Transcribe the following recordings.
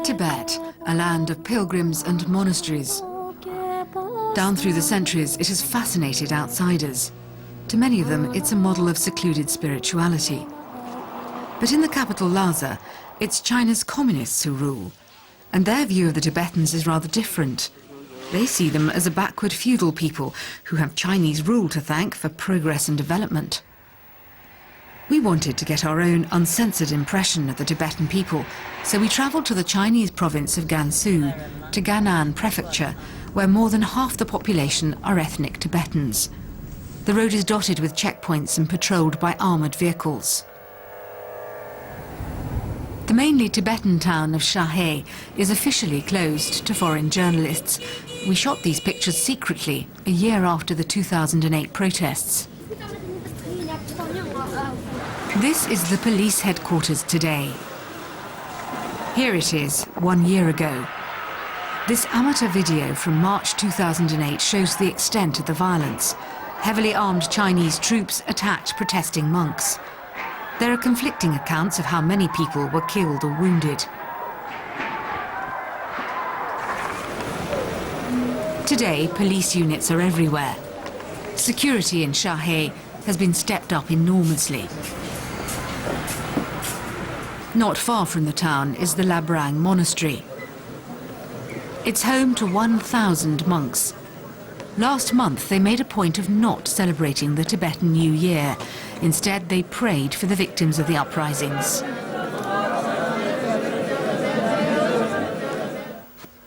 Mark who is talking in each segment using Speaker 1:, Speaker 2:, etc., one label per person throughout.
Speaker 1: Tibet, a land of pilgrims and monasteries. Down through the centuries, it has fascinated outsiders. To many of them, it's a model of secluded spirituality. But in the capital Lhasa, it's China's communists who rule. And their view of the Tibetans is rather different. They see them as a backward feudal people who have Chinese rule to thank for progress and development. We wanted to get our own uncensored impression of the Tibetan people, so we travelled to the Chinese province of Gansu, to Gannan Prefecture, where more than half the population are ethnic Tibetans. The road is dotted with checkpoints and patrolled by armoured vehicles. The mainly Tibetan town of Shahe is officially closed to foreign journalists. We shot these pictures secretly, a year after the 2008 protests. This is the police headquarters today. Here it is, 1 year ago. This amateur video from March 2008 shows the extent of the violence. Heavily armed Chinese troops attacked protesting monks. There are conflicting accounts of how many people were killed or wounded. Today, police units are everywhere. Security in Shahe has been stepped up enormously. Not far from the town is the Labrang Monastery. It's home to 1,000 monks. Last month, they made a point of not celebrating the Tibetan New Year. Instead, they prayed for the victims of the uprisings.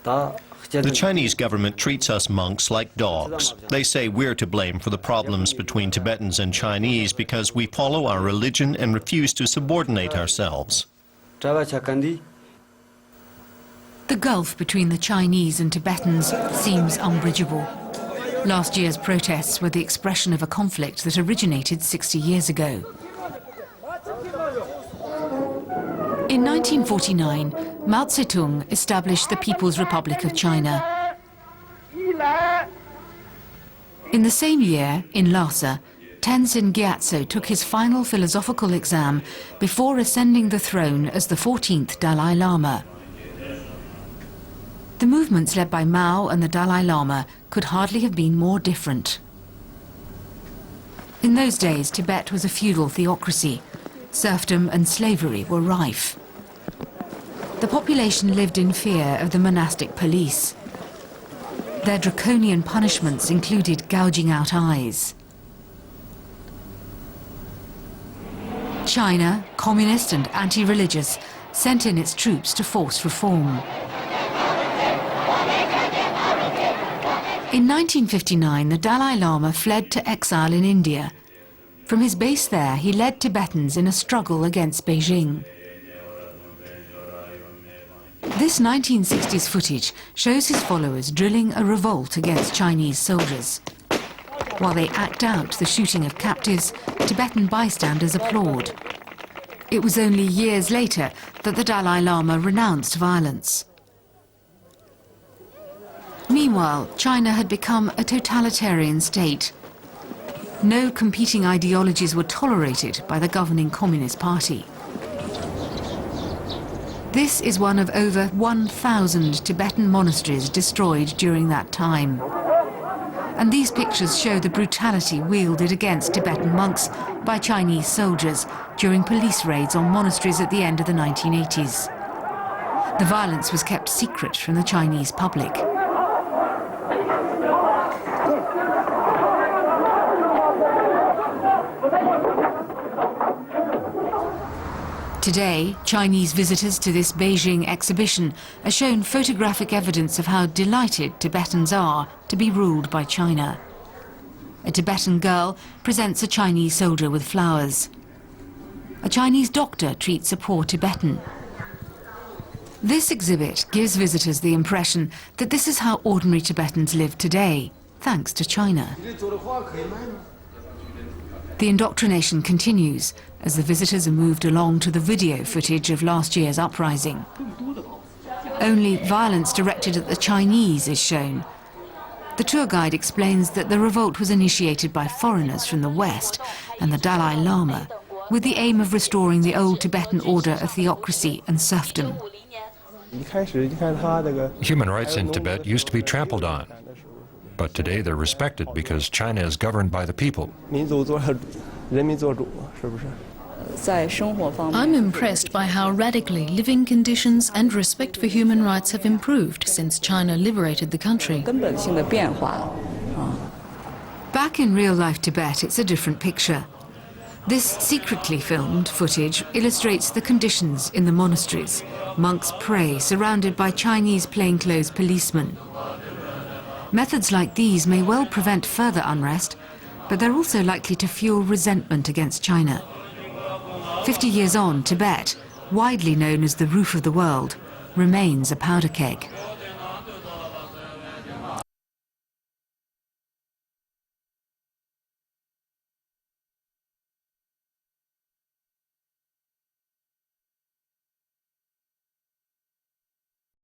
Speaker 2: The Chinese government treats us monks like dogs. They say we're to blame for the problems between Tibetans and Chinese because we follow our religion and refuse to subordinate ourselves.
Speaker 1: The gulf between the Chinese and Tibetans seems unbridgeable. Last year's protests were the expression of a conflict that originated 60 years ago. In 1949, Mao Zedong established the People's Republic of China. In the same year, in Lhasa, Tenzin Gyatso took his final philosophical exam before ascending the throne as the 14th Dalai Lama. The movements led by Mao and the Dalai Lama could hardly have been more different. In those days, Tibet was a feudal theocracy. Serfdom and slavery were rife. The population lived in fear of the monastic police. Their draconian punishments included gouging out eyes. China, communist and anti-religious, sent in its troops to force reform. In 1959, the Dalai Lama fled to exile in India. From his base there, he led Tibetans in a struggle against Beijing. This 1960s footage shows his followers drilling a revolt against Chinese soldiers. While they act out the shooting of captives, Tibetan bystanders applaud. It was only years later that the Dalai Lama renounced violence. Meanwhile, China had become a totalitarian state. No competing ideologies were tolerated by the governing Communist Party. This is one of over 1,000 Tibetan monasteries destroyed during that time. And these pictures show the brutality wielded against Tibetan monks by Chinese soldiers during police raids on monasteries at the end of the 1980s. The violence was kept secret from the Chinese public. Today, Chinese visitors to this Beijing exhibition are shown photographic evidence of how delighted Tibetans are to be ruled by China. A Tibetan girl presents a Chinese soldier with flowers. A Chinese doctor treats a poor Tibetan. This exhibit gives visitors the impression that this is how ordinary Tibetans live today, thanks to China. The indoctrination continues as the visitors are moved along to the video footage of last year's uprising. Only violence directed at the Chinese is shown. The tour guide explains that the revolt was initiated by foreigners from the West and the Dalai Lama, with the aim of restoring the old Tibetan order of theocracy and serfdom.
Speaker 3: Human rights in Tibet used to be trampled on, but today they're respected because China is governed by the people.
Speaker 4: I'm impressed by how radically living conditions and respect for human rights have improved since China liberated the country.
Speaker 1: Back in real-life Tibet, it's a different picture. This secretly filmed footage illustrates the conditions in the monasteries. Monks pray surrounded by Chinese plainclothes policemen. Methods like these may well prevent further unrest, but they're also likely to fuel resentment against China. 50 years on, Tibet, widely known as the roof of the world, remains a powder keg.